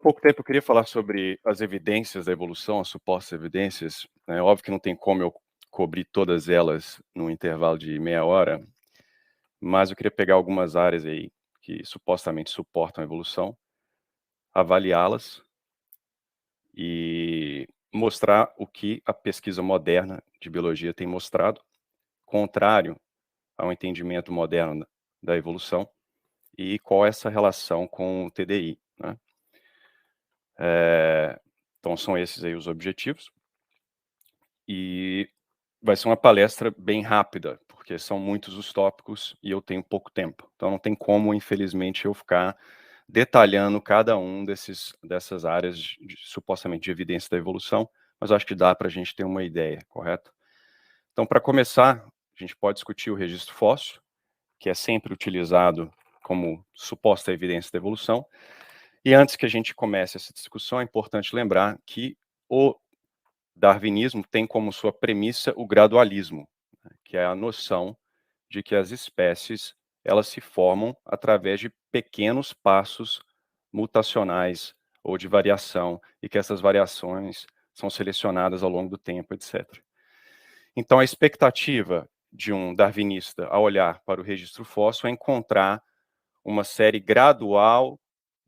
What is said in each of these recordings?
pouco tempo eu queria falar sobre as evidências da evolução, as supostas evidências. É óbvio que não tem como eu cobrir todas elas num intervalo de meia hora, mas eu queria pegar algumas áreas aí que supostamente suportam a evolução, avaliá-las e mostrar o que a pesquisa moderna de biologia tem mostrado, contrário ao entendimento moderno da evolução, e qual é essa relação com o TDI, né? Então são esses aí os objetivos. E vai ser uma palestra bem rápida, porque são muitos os tópicos e eu tenho pouco tempo. Então não tem como, infelizmente, eu ficar detalhando cada um dessas áreas supostamente de evidência da evolução, mas eu acho que dá para a gente ter uma ideia, correto? Então, para começar, a gente pode discutir o registro fóssil, que é sempre utilizado como suposta evidência da evolução. E antes que a gente comece essa discussão, é importante lembrar que o darwinismo tem como sua premissa o gradualismo, né, que é a noção de que as espécies elas se formam através de pequenos passos mutacionais ou de variação, e que essas variações são selecionadas ao longo do tempo, etc. Então, a expectativa de um darwinista ao olhar para o registro fóssil é encontrar uma série gradual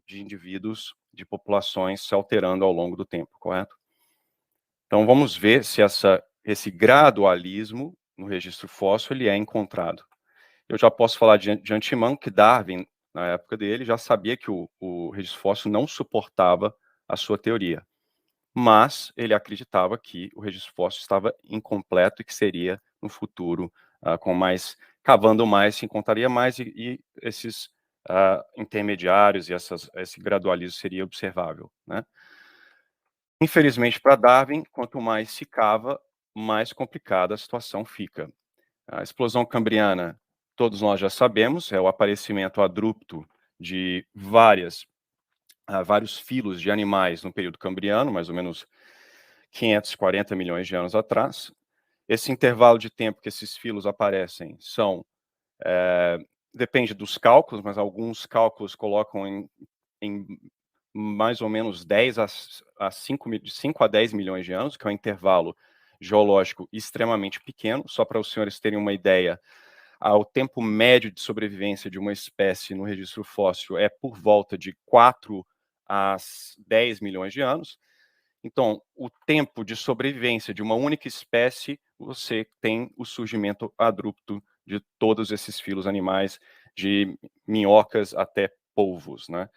de indivíduos, de populações se alterando ao longo do tempo, correto? Então vamos ver se esse gradualismo no registro fóssil ele é encontrado. Eu já posso falar de antemão que Darwin, na época dele, já sabia que o registro fóssil não suportava a sua teoria, mas ele acreditava que o registro fóssil estava incompleto e que seria no futuro, cavando mais, se encontraria mais e esses intermediários e esse gradualismo seria observável, né? Infelizmente para Darwin, quanto mais se cava, mais complicada a situação fica. A explosão cambriana, todos nós já sabemos, é o aparecimento abrupto de vários filos de animais no período cambriano, mais ou menos 540 milhões de anos atrás. Esse intervalo de tempo que esses filos aparecem depende dos cálculos, mas alguns cálculos colocam em mais ou menos 5 a 10 milhões de anos, que é um intervalo geológico extremamente pequeno. Só para os senhores terem uma ideia, o tempo médio de sobrevivência de uma espécie no registro fóssil é por volta de 4 a 10 milhões de anos. Então, o tempo de sobrevivência de uma única espécie, você tem o surgimento abrupto de todos esses filos animais, de minhocas até polvos, né?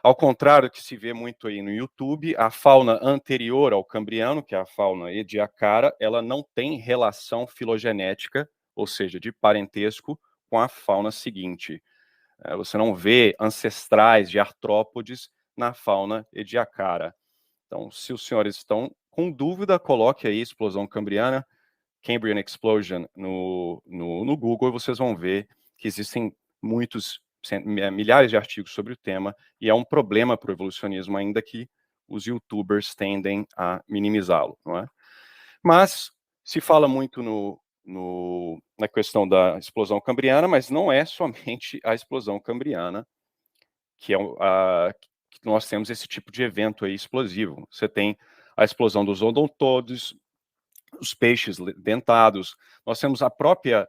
Ao contrário do que se vê muito aí no YouTube, a fauna anterior ao cambriano, que é a fauna ediacara, ela não tem relação filogenética, ou seja, de parentesco, com a fauna seguinte. Você não vê ancestrais de artrópodes na fauna ediacara. Então, se os senhores estão com dúvida, coloque aí explosão cambriana, Cambrian Explosion no Google, e vocês vão ver que existem milhares de artigos sobre o tema, e é um problema para o evolucionismo, ainda que os youtubers tendem a minimizá-lo, não é? Mas se fala muito na questão da explosão cambriana, mas não é somente a explosão cambriana que que nós temos esse tipo de evento aí explosivo. Você tem a explosão dos odontodes, os peixes dentados, nós temos a própria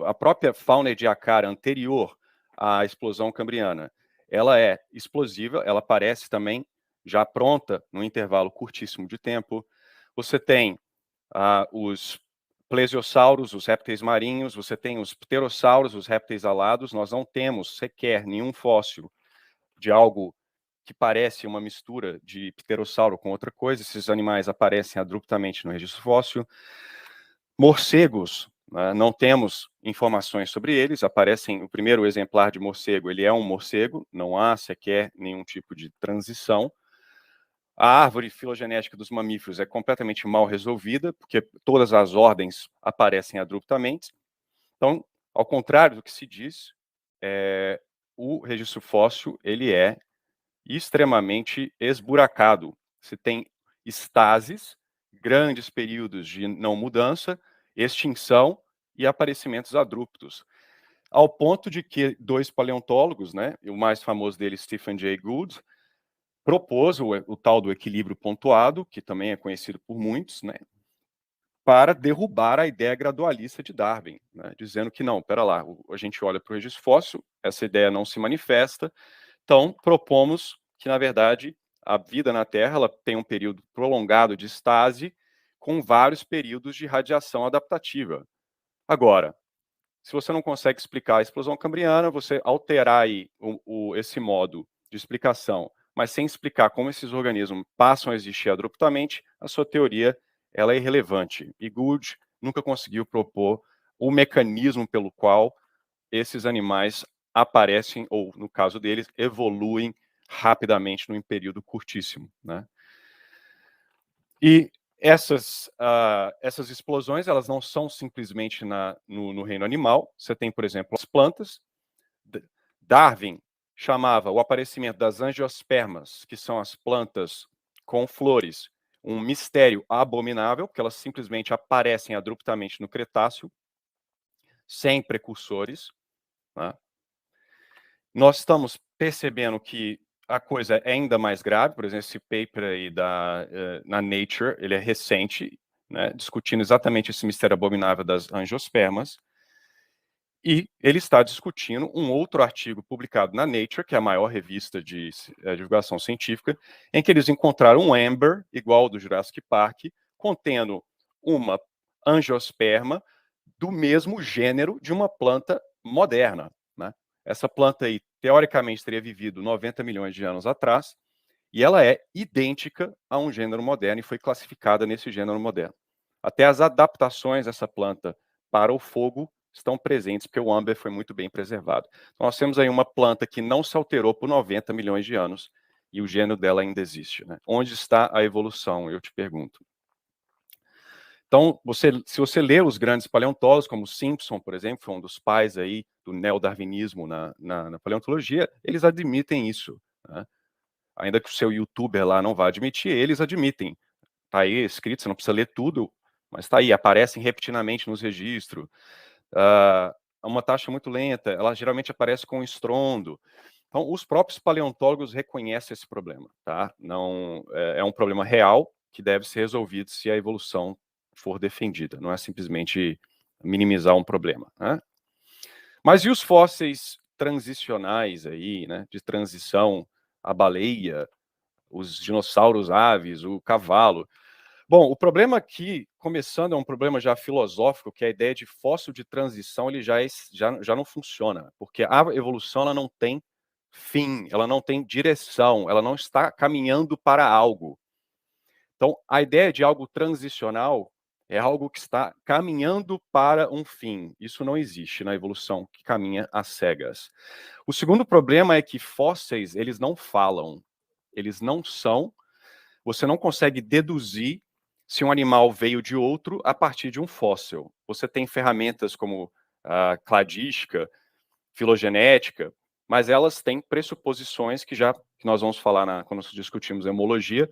a própria fauna ediacara anterior à explosão cambriana. Ela é explosiva, ela aparece também já pronta num intervalo curtíssimo de tempo. Você tem os plesiosauros, os répteis marinhos, você tem os pterossauros, os répteis alados. Nós não temos sequer nenhum fóssil de algo que parece uma mistura de pterossauro com outra coisa. Esses animais aparecem abruptamente no registro fóssil. Morcegos, né, não temos informações sobre eles. Aparecem, o primeiro exemplar de morcego, ele é um morcego, não há sequer nenhum tipo de transição. A árvore filogenética dos mamíferos é completamente mal resolvida, porque todas as ordens aparecem abruptamente. Então, ao contrário do que se diz, o registro fóssil ele é extremamente esburacado. Você tem estases, grandes períodos de não mudança, extinção e aparecimentos abruptos. ao ponto de que 2 paleontólogos, né, e o mais famoso deles, Stephen Jay Gould, propôs o tal do equilíbrio pontuado, que também é conhecido por muitos, né, para derrubar a ideia gradualista de Darwin, né, dizendo que não, espera lá, a gente olha para o registro fóssil, essa ideia não se manifesta, então propomos que, na verdade, a vida na Terra ela tem um período prolongado de estase com vários períodos de radiação adaptativa. Agora, se você não consegue explicar a explosão cambriana, você alterar aí esse modo de explicação, mas sem explicar como esses organismos passam a existir abruptamente, a sua teoria ela é irrelevante. E Gould nunca conseguiu propor o mecanismo pelo qual esses animais aparecem, ou no caso deles, evoluem rapidamente num período curtíssimo, né? E essas explosões, elas não são simplesmente no reino animal. Você tem, por exemplo, as plantas. Darwin chamava o aparecimento das angiospermas, que são as plantas com flores, um mistério abominável, porque elas simplesmente aparecem abruptamente no Cretáceo, sem precursores, né? Nós estamos percebendo que a coisa é ainda mais grave. Por exemplo, esse paper aí na Nature, ele é recente, né, discutindo exatamente esse mistério abominável das angiospermas, e ele está discutindo um outro artigo publicado na Nature, que é a maior revista de divulgação científica, em que eles encontraram um amber, igual ao do Jurassic Park, contendo uma angiosperma do mesmo gênero de uma planta moderna, né? Essa planta aí, teoricamente, teria vivido 90 milhões de anos atrás, e ela é idêntica a um gênero moderno e foi classificada nesse gênero moderno. Até as adaptações dessa planta para o fogo estão presentes, porque o âmbar foi muito bem preservado. Então, nós temos aí uma planta que não se alterou por 90 milhões de anos, e o gênero dela ainda existe, né? Onde está a evolução, eu te pergunto? Então, se você lê os grandes paleontólogos, como Simpson, por exemplo, foi um dos pais aí do neodarwinismo na paleontologia, eles admitem isso, né? Ainda que o seu youtuber lá não vá admitir, eles admitem. Está aí escrito, você não precisa ler tudo, mas está aí, aparecem repetidamente nos registros. Uma taxa muito lenta, ela geralmente aparece com estrondo. Então, os próprios paleontólogos reconhecem esse problema, tá? Não, é um problema real que deve ser resolvido se a evolução for defendida, não é simplesmente minimizar um problema, né? Mas e os fósseis transicionais aí, né, de transição, a baleia, os dinossauros aves, o cavalo? Bom, o problema aqui, começando, é um problema já filosófico, que a ideia de fóssil de transição ele já não funciona, porque a evolução ela não tem fim, ela não tem direção, ela não está caminhando para algo. Então, a ideia de algo transicional é algo que está caminhando para um fim. Isso não existe na evolução, que caminha às cegas. O segundo problema é que fósseis, eles não falam, eles não são, você não consegue deduzir se um animal veio de outro a partir de um fóssil. Você tem ferramentas como a cladística, filogenética, mas elas têm pressuposições que nós vamos falar quando nós discutimos homologia,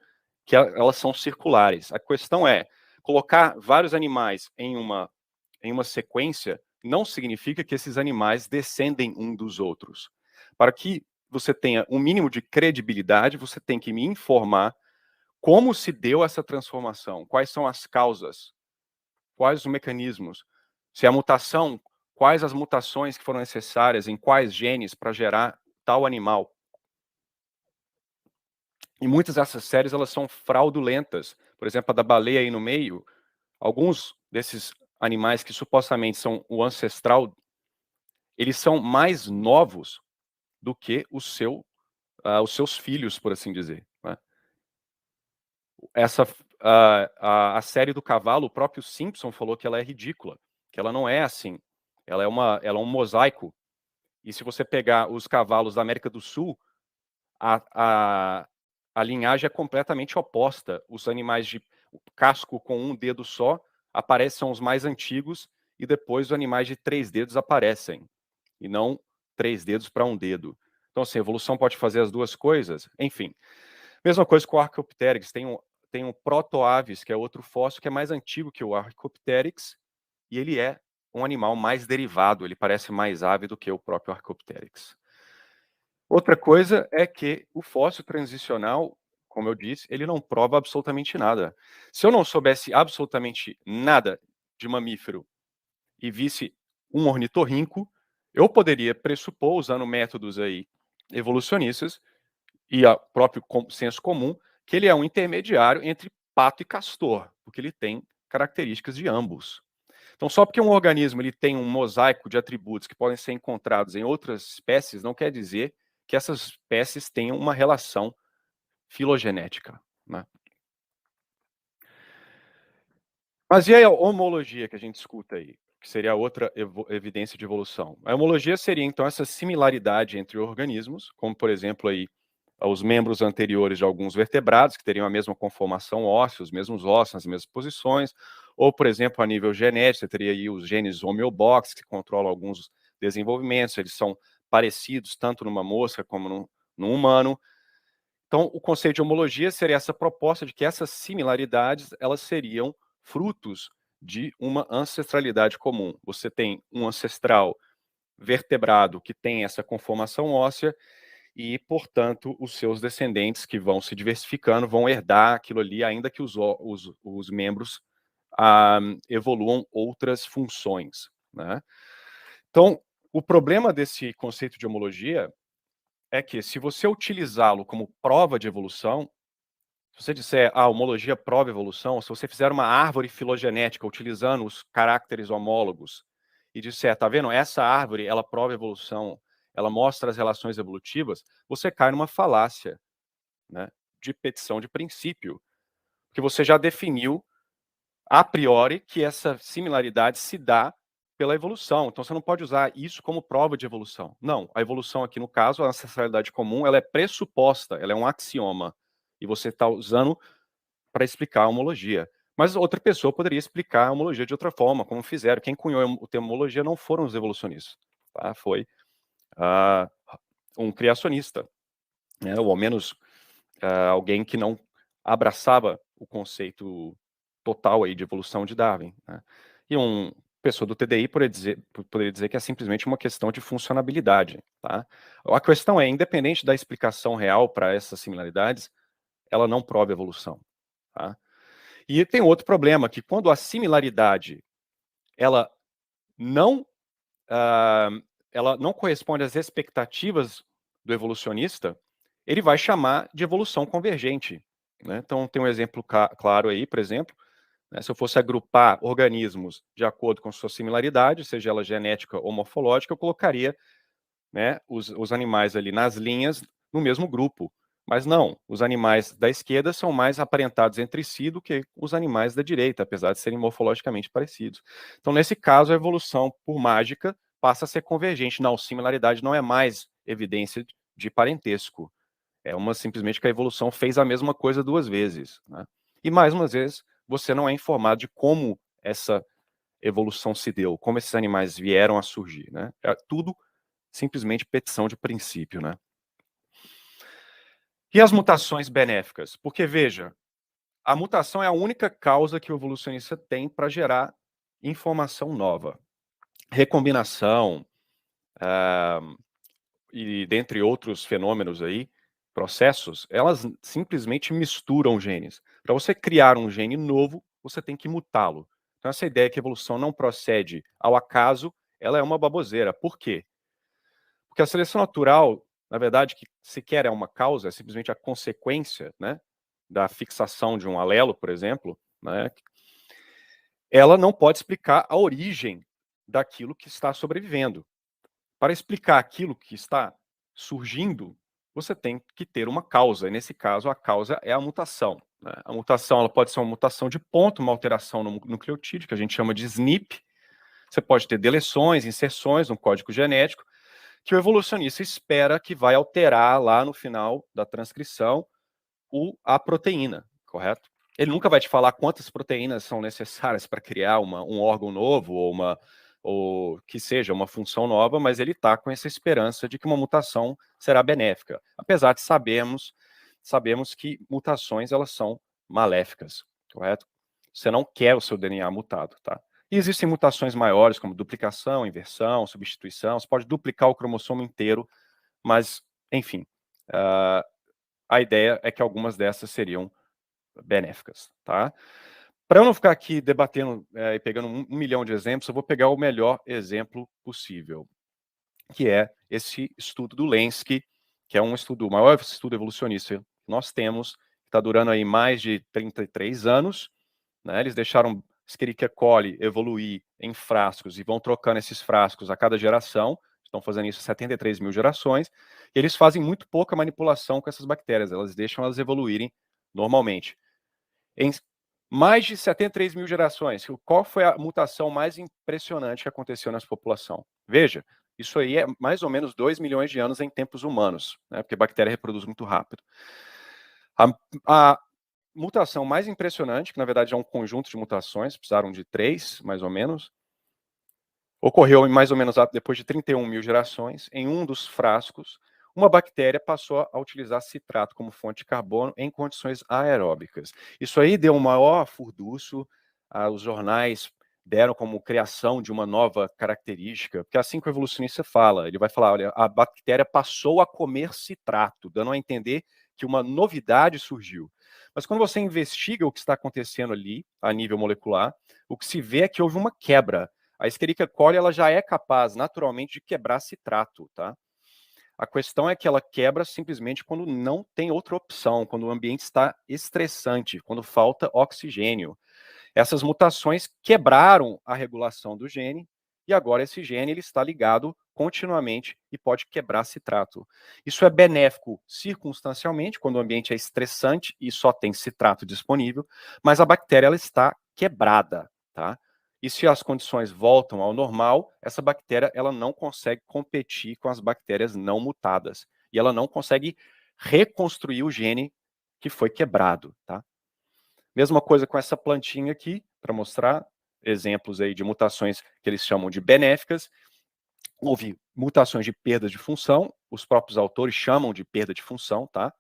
que elas são circulares. A questão é, colocar vários animais em uma sequência não significa que esses animais descendem um dos outros. Para que você tenha um mínimo de credibilidade, você tem que me informar como se deu essa transformação, quais são as causas, quais os mecanismos, se a mutação, quais as mutações que foram necessárias em quais genes para gerar tal animal. E muitas dessas séries elas são fraudulentas. Por exemplo, a da baleia aí no meio, alguns desses animais que supostamente são o ancestral, eles são mais novos do que os seus filhos, por assim dizer, né? A série do cavalo, o próprio Simpson falou que ela é ridícula, que ela não é assim. Ela é um mosaico. E se você pegar os cavalos da América do Sul, a, a, a linhagem é completamente oposta. Os animais de casco com um dedo só aparecem, são os mais antigos, e depois os animais de 3 dedos aparecem, e não 3 dedos para um dedo. Então, assim, a evolução pode fazer as duas coisas. Enfim, mesma coisa com o Archaeopteryx. Tem um Proto-Aves, que é outro fóssil que é mais antigo que o Archaeopteryx, e ele é um animal mais derivado, ele parece mais ave do que o próprio Archaeopteryx. Outra coisa é que o fóssil transicional, como eu disse, ele não prova absolutamente nada. Se eu não soubesse absolutamente nada de mamífero e visse um ornitorrinco, eu poderia pressupor, usando métodos aí evolucionistas e o próprio senso comum, que ele é um intermediário entre pato e castor, porque ele tem características de ambos. Então, só porque um organismo ele tem um mosaico de atributos que podem ser encontrados em outras espécies, não quer dizer que essas espécies tenham uma relação filogenética, né? Mas e a homologia que a gente escuta aí? Que seria outra evidência de evolução. A homologia seria, então, essa similaridade entre organismos, como, por exemplo, aí, os membros anteriores de alguns vertebrados, que teriam a mesma conformação óssea, os mesmos ossos nas mesmas posições, ou, por exemplo, a nível genético, você teria aí os genes homeobox, que controlam alguns desenvolvimentos, eles são parecidos tanto numa mosca como num humano. Então, o conceito de homologia seria essa proposta de que essas similaridades, elas seriam frutos de uma ancestralidade comum. Você tem um ancestral vertebrado que tem essa conformação óssea e, portanto, os seus descendentes que vão se diversificando vão herdar aquilo ali, ainda que os membros evoluam outras funções, né? Então, o problema desse conceito de homologia é que, se você utilizá-lo como prova de evolução, se você disser, a homologia prova evolução, se você fizer uma árvore filogenética utilizando os caracteres homólogos e disser, tá vendo, essa árvore, ela prova evolução, ela mostra as relações evolutivas, você cai numa falácia, né, de petição de princípio, que você já definiu a priori que essa similaridade se dá pela evolução. Então, você não pode usar isso como prova de evolução. Não, a evolução aqui, no caso, a ancestralidade comum, ela é pressuposta, ela é um axioma, e você está usando para explicar a homologia. Mas outra pessoa poderia explicar a homologia de outra forma, como fizeram. Quem cunhou o termo homologia não foram os evolucionistas, tá? Foi um criacionista, né? Ou ao menos alguém que não abraçava o conceito total aí de evolução de Darwin, né? E pessoa do TDI poderia dizer que é simplesmente uma questão de funcionabilidade, tá? A questão é, independente da explicação real para essas similaridades, ela não prova evolução, tá? E tem outro problema, que quando a similaridade ela não, ela não corresponde às expectativas do evolucionista, ele vai chamar de evolução convergente, né? Então, tem um exemplo claro aí, por exemplo, né, se eu fosse agrupar organismos de acordo com sua similaridade, seja ela genética ou morfológica, eu colocaria, né, os animais ali nas linhas no mesmo grupo. Mas não, os animais da esquerda são mais aparentados entre si do que os animais da direita, apesar de serem morfologicamente parecidos. Então, nesse caso, a evolução por mágica passa a ser convergente. Não, similaridade não é mais evidência de parentesco. É simplesmente que a evolução fez a mesma coisa duas vezes, né? E mais uma vez, você não é informado de como essa evolução se deu, como esses animais vieram a surgir, né? É tudo simplesmente petição de princípio, né? E as mutações benéficas? Porque, veja, a mutação é a única causa que o evolucionista tem para gerar informação nova. Recombinação, e dentre outros fenômenos aí, processos, elas simplesmente misturam genes. Para você criar um gene novo, você tem que mutá-lo. Então, essa ideia que a evolução não procede ao acaso, ela é uma baboseira. Por quê? Porque a seleção natural, na verdade, que sequer é uma causa, é simplesmente a consequência, né, da fixação de um alelo, por exemplo, né, ela não pode explicar a origem daquilo que está sobrevivendo. Para explicar aquilo que está surgindo, você tem que ter uma causa, e nesse caso a causa é a mutação, né? A mutação, ela pode ser uma mutação de ponto, uma alteração no nucleotídeo, que a gente chama de SNP. Você pode ter deleções, inserções no código genético, que o evolucionista espera que vai alterar lá no final da transcrição a proteína, correto? Ele nunca vai te falar quantas proteínas são necessárias para criar um órgão novo ou que seja uma função nova, mas ele está com essa esperança de que uma mutação será benéfica, apesar de sabemos que mutações elas são maléficas, correto? Você não quer o seu DNA mutado, tá? E existem mutações maiores, como duplicação, inversão, substituição. Você pode duplicar o cromossomo inteiro, mas, enfim, a ideia é que algumas dessas seriam benéficas, tá? Para eu não ficar aqui debatendo e pegando um milhão de exemplos, eu vou pegar o melhor exemplo possível, que é esse estudo do Lenski, que é um estudo, o maior estudo evolucionista que nós temos, que está durando aí mais de 33 anos, né? Eles deixaram Escherichia coli evoluir em frascos e vão trocando esses frascos a cada geração, estão fazendo isso 73 mil gerações, e eles fazem muito pouca manipulação com essas bactérias, elas deixam elas evoluírem normalmente. Em mais de 73 mil gerações, qual foi a mutação mais impressionante que aconteceu nessa população? Veja, isso aí é mais ou menos 2 milhões de anos em tempos humanos, né, porque a bactéria reproduz muito rápido. A mutação mais impressionante, que na verdade é um conjunto de mutações, precisaram de 3, mais ou menos, ocorreu em mais ou menos depois de 31 mil gerações, em um dos frascos, uma bactéria passou a utilizar citrato como fonte de carbono em condições aeróbicas. Isso aí deu um maior furdunço, os jornais deram como criação de uma nova característica, porque assim que o evolucionista fala, ele vai falar, olha, a bactéria passou a comer citrato, dando a entender que uma novidade surgiu. Mas quando você investiga o que está acontecendo ali, a nível molecular, o que se vê é que houve uma quebra. A Escherichia coli ela já é capaz naturalmente de quebrar citrato, tá? A questão é que ela quebra simplesmente quando não tem outra opção, quando o ambiente está estressante, quando falta oxigênio. Essas mutações quebraram a regulação do gene e agora esse gene ele está ligado continuamente e pode quebrar citrato. Isso é benéfico circunstancialmente, quando o ambiente é estressante e só tem citrato disponível, mas a bactéria ela está quebrada, tá? E se as condições voltam ao normal, essa bactéria ela não consegue competir com as bactérias não mutadas. E ela não consegue reconstruir o gene que foi quebrado, tá? Mesma coisa com essa plantinha aqui, para mostrar exemplos aí de mutações que eles chamam de benéficas. Houve mutações de perda de função, os próprios autores chamam de perda de função, tá?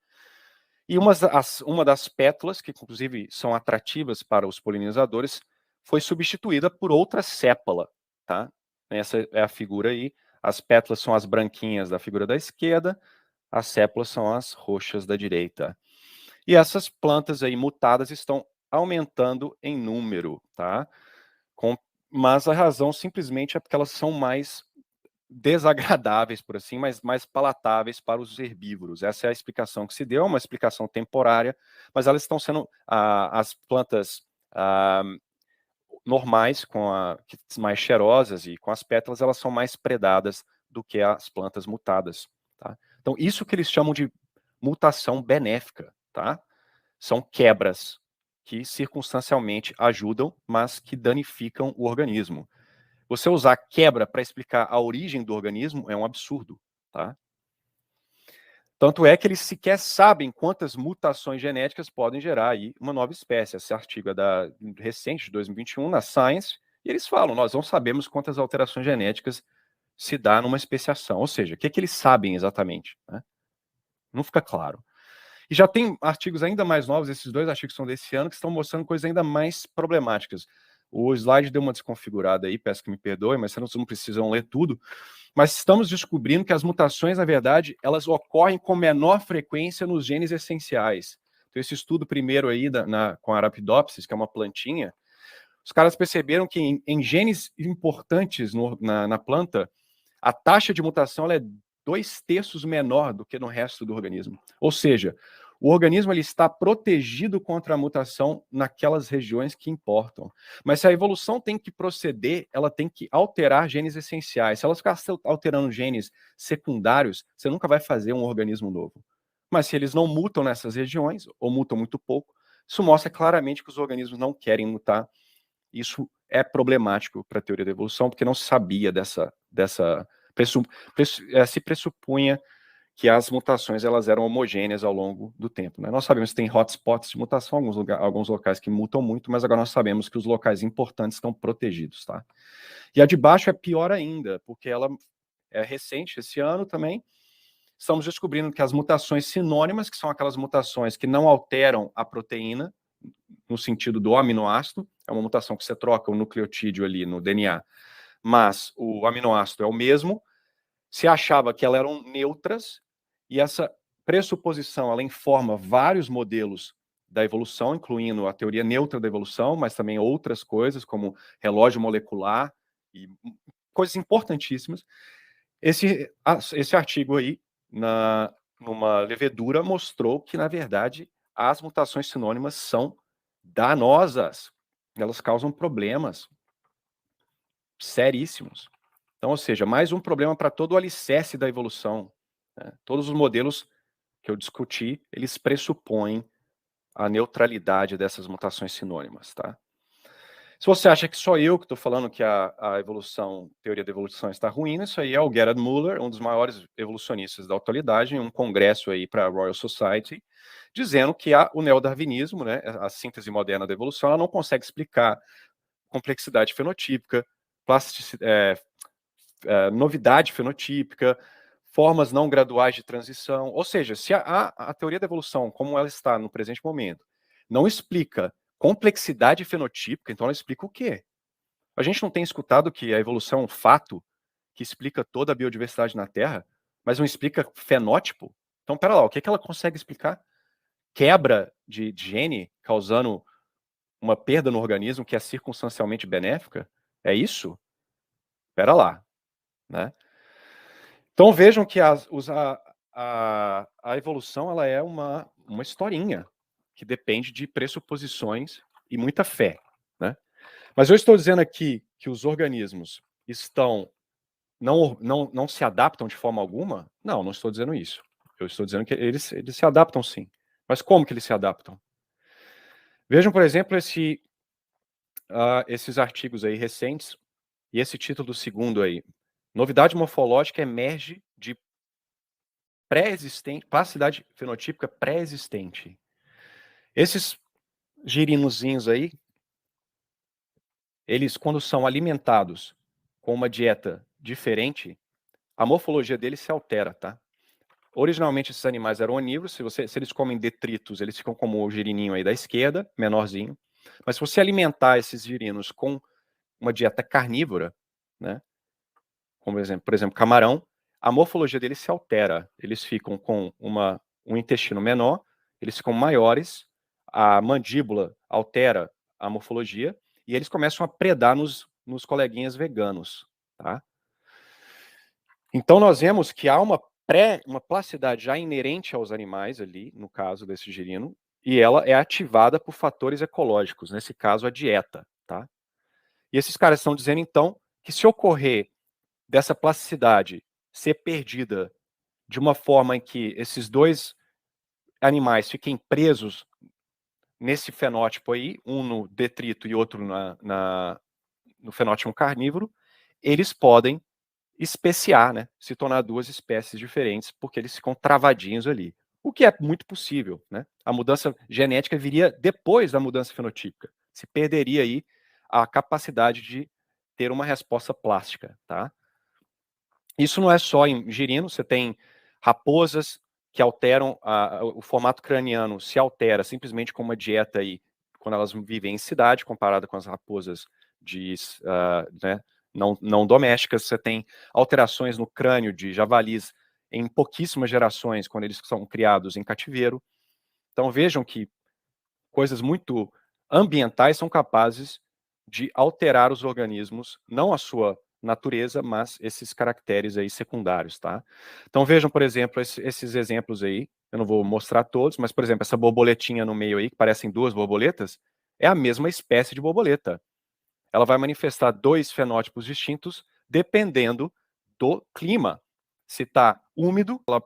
E uma das pétalas, que inclusive são atrativas para os polinizadores, foi substituída por outra sépala, tá? Essa é a figura aí. As pétalas são as branquinhas da figura da esquerda, as sépalas são as roxas da direita. E essas plantas aí mutadas estão aumentando em número, tá? Mas a razão simplesmente é porque elas são mais desagradáveis, por assim, mas mais palatáveis para os herbívoros. Essa é a explicação que se deu, uma explicação temporária, mas elas estão sendo as plantas normais, mais cheirosas e com as pétalas, elas são mais predadas do que as plantas mutadas, tá? Então, isso que eles chamam de mutação benéfica, tá? São quebras que circunstancialmente ajudam, mas que danificam o organismo. Você usar quebra para explicar a origem do organismo é um absurdo, tá? Tanto é que eles sequer sabem quantas mutações genéticas podem gerar aí uma nova espécie. Esse artigo é recente, de 2021, na Science, e eles falam, nós não sabemos quantas alterações genéticas se dá numa especiação. Ou seja, o que eles sabem exatamente, né? Não fica claro. E já tem artigos ainda mais novos, esses 2 artigos são desse ano, que estão mostrando coisas ainda mais problemáticas. O slide deu uma desconfigurada aí, peço que me perdoe, mas vocês não precisam ler tudo. Mas estamos descobrindo que as mutações, na verdade, elas ocorrem com menor frequência nos genes essenciais. Então, esse estudo primeiro aí com a Arabidopsis, que é uma plantinha, os caras perceberam que em genes importantes na planta, a taxa de mutação ela é 2/3 menor do que no resto do organismo. Ou seja, o organismo ele está protegido contra a mutação naquelas regiões que importam. Mas se a evolução tem que proceder, ela tem que alterar genes essenciais. Se ela ficar alterando genes secundários, você nunca vai fazer um organismo novo. Mas se eles não mutam nessas regiões, ou mutam muito pouco, isso mostra claramente que os organismos não querem mutar. Isso é problemático para a teoria da evolução, porque não se sabia se pressupunha que as mutações elas eram homogêneas ao longo do tempo, né? Nós sabemos que tem hotspots de mutação, alguns locais que mutam muito, mas agora nós sabemos que os locais importantes estão protegidos, tá? E a de baixo é pior ainda, porque ela é recente, esse ano também, estamos descobrindo que as mutações sinônimas, que são aquelas mutações que não alteram a proteína, no sentido do aminoácido, é uma mutação que você troca o nucleotídeo ali no DNA, mas o aminoácido é o mesmo, se achava que elas eram neutras, e essa pressuposição, ela informa vários modelos da evolução, incluindo a teoria neutra da evolução, mas também outras coisas, como relógio molecular, e coisas importantíssimas. Esse artigo aí, numa levedura, mostrou que, na verdade, as mutações sinônimas são danosas. Elas causam problemas seríssimos. Então, ou seja, mais um problema para todo o alicerce da evolução, né? Todos os modelos que eu discuti, eles pressupõem a neutralidade dessas mutações sinônimas, tá? Se você acha que só eu que estou falando que a evolução, teoria da evolução está ruim, isso aí é o Gerhard Müller, um dos maiores evolucionistas da atualidade, em um congresso aí para a Royal Society, dizendo que o neodarwinismo, né, a síntese moderna da evolução, ela não consegue explicar complexidade fenotípica, novidade fenotípica, formas não graduais de transição. Ou seja, se a teoria da evolução, como ela está no presente momento, não explica complexidade fenotípica, então ela explica o quê? A gente não tem escutado que a evolução é um fato que explica toda a biodiversidade na Terra, mas não explica fenótipo? Então, pera lá, o que ela consegue explicar? Quebra de gene causando uma perda no organismo que é circunstancialmente benéfica? É isso? Pera lá, né? Então vejam que a evolução, ela é uma historinha que depende de pressuposições e muita fé, né? Mas eu estou dizendo aqui que os organismos não se adaptam de forma alguma? Não, não estou dizendo isso. Eu estou dizendo que eles se adaptam sim. Mas como que eles se adaptam? Vejam, por exemplo, esses artigos aí recentes, e esse título do segundo aí. Novidade morfológica emerge de pré-existente, plasticidade fenotípica pré-existente. Esses girinozinhos aí, eles, quando são alimentados com uma dieta diferente, a morfologia deles se altera, tá? Originalmente esses animais eram onívoros, se eles comem detritos, eles ficam como o girininho aí da esquerda, menorzinho. Mas se você alimentar esses girinos com uma dieta carnívora, né, como por exemplo, camarão, a morfologia deles se altera. Eles ficam com um intestino menor, eles ficam maiores, a mandíbula altera a morfologia e eles começam a predar nos coleguinhas veganos, tá? Então nós vemos que há uma plasticidade já inerente aos animais ali, no caso desse girino, e ela é ativada por fatores ecológicos, nesse caso a dieta, tá? E esses caras estão dizendo então que se ocorrer dessa plasticidade ser perdida de uma forma em que esses dois animais fiquem presos nesse fenótipo aí, um no detrito e outro no fenótipo carnívoro, eles podem especiar, né? Se tornar duas espécies diferentes, porque eles ficam travadinhos ali. O que é muito possível, né? A mudança genética viria depois da mudança fenotípica. Se perderia aí a capacidade de ter uma resposta plástica, tá? Isso não é só em girino, você tem raposas que alteram, o formato craniano se altera simplesmente com uma dieta aí, quando elas vivem em cidade, comparada com as raposas né, não domésticas. Você tem alterações no crânio de javalis em pouquíssimas gerações, quando eles são criados em cativeiro. Então vejam que coisas muito ambientais são capazes de alterar os organismos, não a sua natureza, mas esses caracteres aí secundários, tá? Então vejam, por exemplo, esses exemplos aí, eu não vou mostrar todos, mas, por exemplo, essa borboletinha no meio aí, que parecem duas borboletas, é a mesma espécie de borboleta. Ela vai manifestar dois fenótipos distintos, dependendo do clima. Se está úmido, ela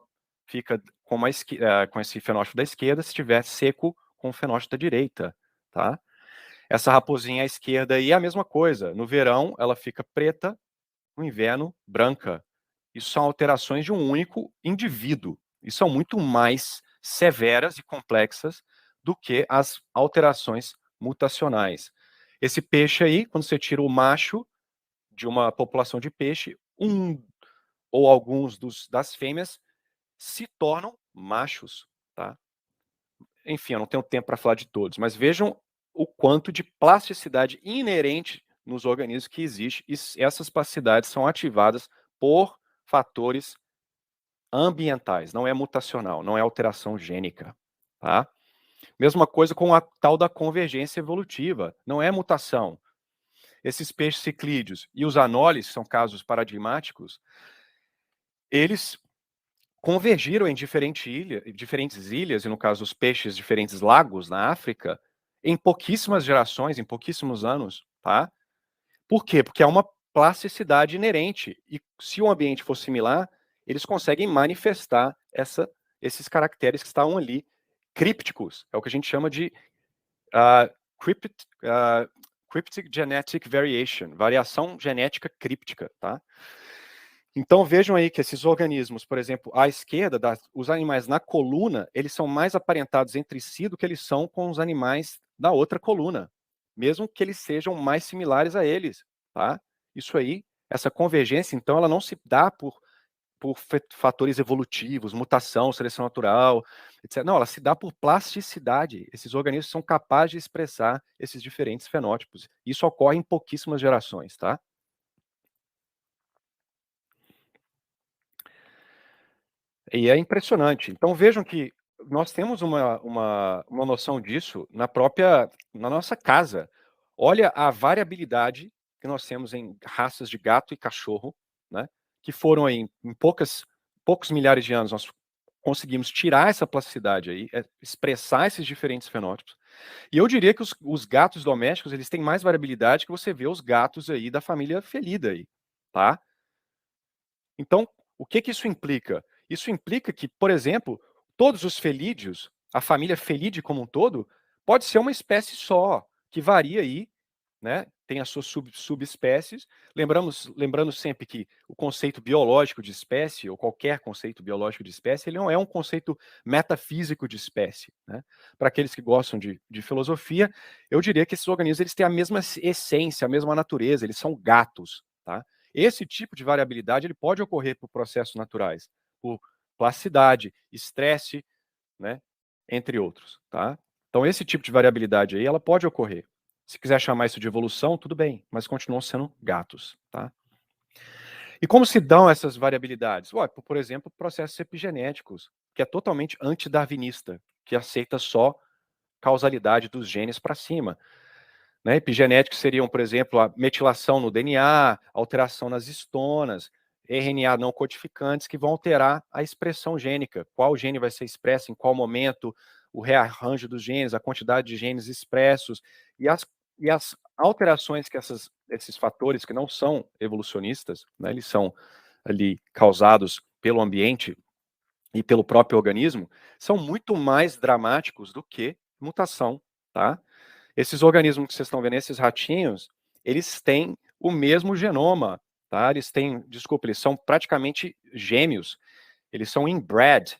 fica com esse fenótipo da esquerda, se estiver seco, com o fenótipo da direita, tá? Essa raposinha à esquerda aí é a mesma coisa. No verão, ela fica preta, no inverno, branca. Isso são alterações de um único indivíduo. E são muito mais severas e complexas do que as alterações mutacionais. Esse peixe aí, quando você tira o macho de uma população de peixe, um ou alguns das fêmeas se tornam machos, tá? Enfim, eu não tenho tempo para falar de todos, mas vejam o quanto de plasticidade inerente nos organismos que existe, e essas plasticidades são ativadas por fatores ambientais, não é mutacional, não é alteração gênica, tá? Mesma coisa com a tal da convergência evolutiva, não é mutação. Esses peixes ciclídeos e os anoles, que são casos paradigmáticos, eles convergiram em diferentes ilhas, e no caso os peixes, diferentes lagos na África, em pouquíssimas gerações, em pouquíssimos anos, tá? Por quê? Porque há uma plasticidade inerente, e se o ambiente for similar, eles conseguem manifestar esses caracteres que estavam ali, crípticos, é o que a gente chama de uh, crypt, uh, cryptic genetic variation, variação genética críptica, tá? Então vejam aí que esses organismos, por exemplo, à esquerda, os animais na coluna, eles são mais aparentados entre si do que eles são com os animais da outra coluna, mesmo que eles sejam mais similares a eles, tá? Isso aí, essa convergência, então, ela não se dá por fatores evolutivos, mutação, seleção natural, etc. Não, ela se dá por plasticidade. Esses organismos são capazes de expressar esses diferentes fenótipos. Isso ocorre em pouquíssimas gerações, tá? E é impressionante. Então vejam que nós temos uma noção disso na nossa casa. Olha a variabilidade que nós temos em raças de gato e cachorro, né? Que foram aí, em poucos milhares de anos, nós conseguimos tirar essa plasticidade aí, expressar esses diferentes fenótipos. E eu diria que os gatos domésticos, eles têm mais variabilidade que você vê os gatos aí da família felida aí, tá? Então, o que que isso implica? Isso implica que, por exemplo, todos os felídeos, a família Felidae como um todo, pode ser uma espécie só, que varia aí, né? Tem as suas subespécies. Lembrando sempre que o conceito biológico de espécie, ou qualquer conceito biológico de espécie, ele não é um conceito metafísico de espécie, né? Para aqueles que gostam de filosofia, eu diria que esses organismos eles têm a mesma essência, a mesma natureza, eles são gatos, tá? Esse tipo de variabilidade ele pode ocorrer por processos naturais, por plasticidade, estresse, né, entre outros, tá? Então esse tipo de variabilidade aí, ela pode ocorrer. Se quiser chamar isso de evolução, tudo bem, mas continuam sendo gatos, tá? E como se dão essas variabilidades? Ué, por exemplo, processos epigenéticos, que é totalmente antidarwinista, que aceita só causalidade dos genes para cima. Né? Epigenéticos seriam, por exemplo, a metilação no DNA, alteração nas histonas, RNA não codificantes que vão alterar a expressão gênica. Qual gene vai ser expresso em qual momento, o rearranjo dos genes, a quantidade de genes expressos, e as alterações que esses fatores que não são evolucionistas, né, eles são ali causados pelo ambiente e pelo próprio organismo, são muito mais dramáticos do que mutação, tá? Esses organismos que vocês estão vendo, esses ratinhos, eles têm o mesmo genoma, tá? Eles têm, desculpa, eles são praticamente gêmeos, eles são inbred.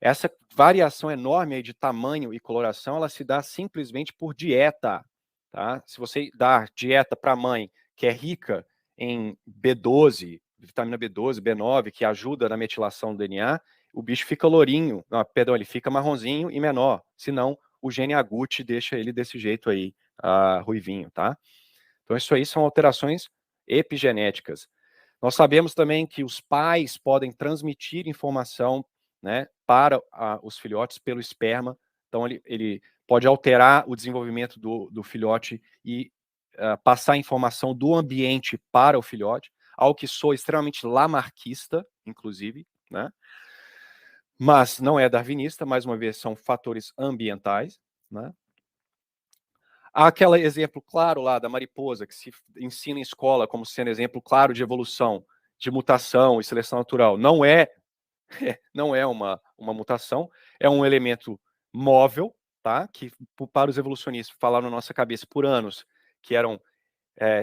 Essa variação enorme aí de tamanho e coloração, ela se dá simplesmente por dieta, tá? Se você dá dieta para a mãe que é rica em B12, vitamina B12, B9, que ajuda na metilação do DNA, o bicho fica lourinho, não, perdão, ele fica marronzinho e menor, senão o gene agute deixa ele desse jeito aí, ruivinho, tá? Então isso aí são alterações epigenéticas. Nós sabemos também que os pais podem transmitir informação, né, para os filhotes pelo esperma. Então, ele pode alterar o desenvolvimento do filhote e passar informação do ambiente para o filhote, algo que soa extremamente lamarquista, inclusive, né? Mas não é darwinista, mais uma vez, são fatores ambientais, né? Há aquele exemplo claro lá da mariposa, que se ensina em escola como sendo exemplo claro de evolução, de mutação e seleção natural. Não é uma mutação, é um elemento móvel, tá? Que para os evolucionistas falaram na nossa cabeça por anos, que eram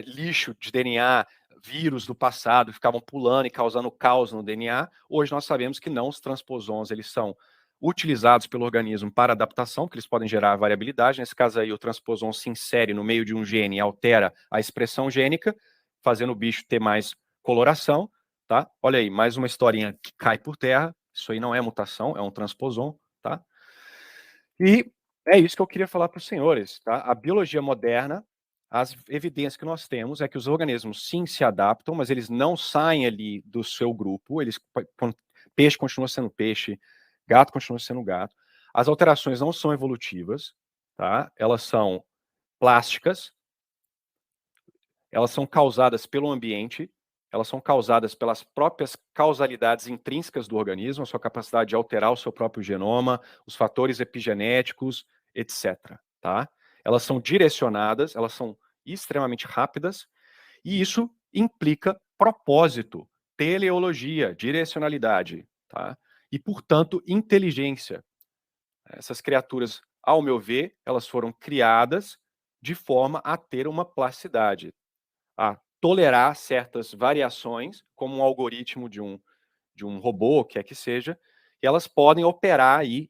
lixo de DNA, vírus do passado, ficavam pulando e causando caos no DNA. Hoje nós sabemos que não, os transposons, eles são utilizados pelo organismo para adaptação, que eles podem gerar variabilidade. Nesse caso aí, o transposon se insere no meio de um gene e altera a expressão gênica, fazendo o bicho ter mais coloração, tá? Olha aí, mais uma historinha que cai por terra. Isso aí não é mutação, é um transposon, tá? E É isso que eu queria falar para os senhores, tá? A biologia moderna, as evidências que nós temos é que os organismos sim se adaptam, mas eles não saem ali do seu grupo, peixe continua sendo peixe, gato continua sendo gato. As alterações não são evolutivas, tá? Elas são plásticas, elas são causadas pelo ambiente, elas são causadas pelas próprias causalidades intrínsecas do organismo, a sua capacidade de alterar o seu próprio genoma, os fatores epigenéticos, etc. Tá? Elas são direcionadas, elas são extremamente rápidas, e isso implica propósito, teleologia, direcionalidade, tá? E, portanto, inteligência. Essas criaturas, ao meu ver, elas foram criadas de forma a ter uma plasticidade, a tolerar certas variações, como um algoritmo de um robô, quer que seja, e elas podem operar aí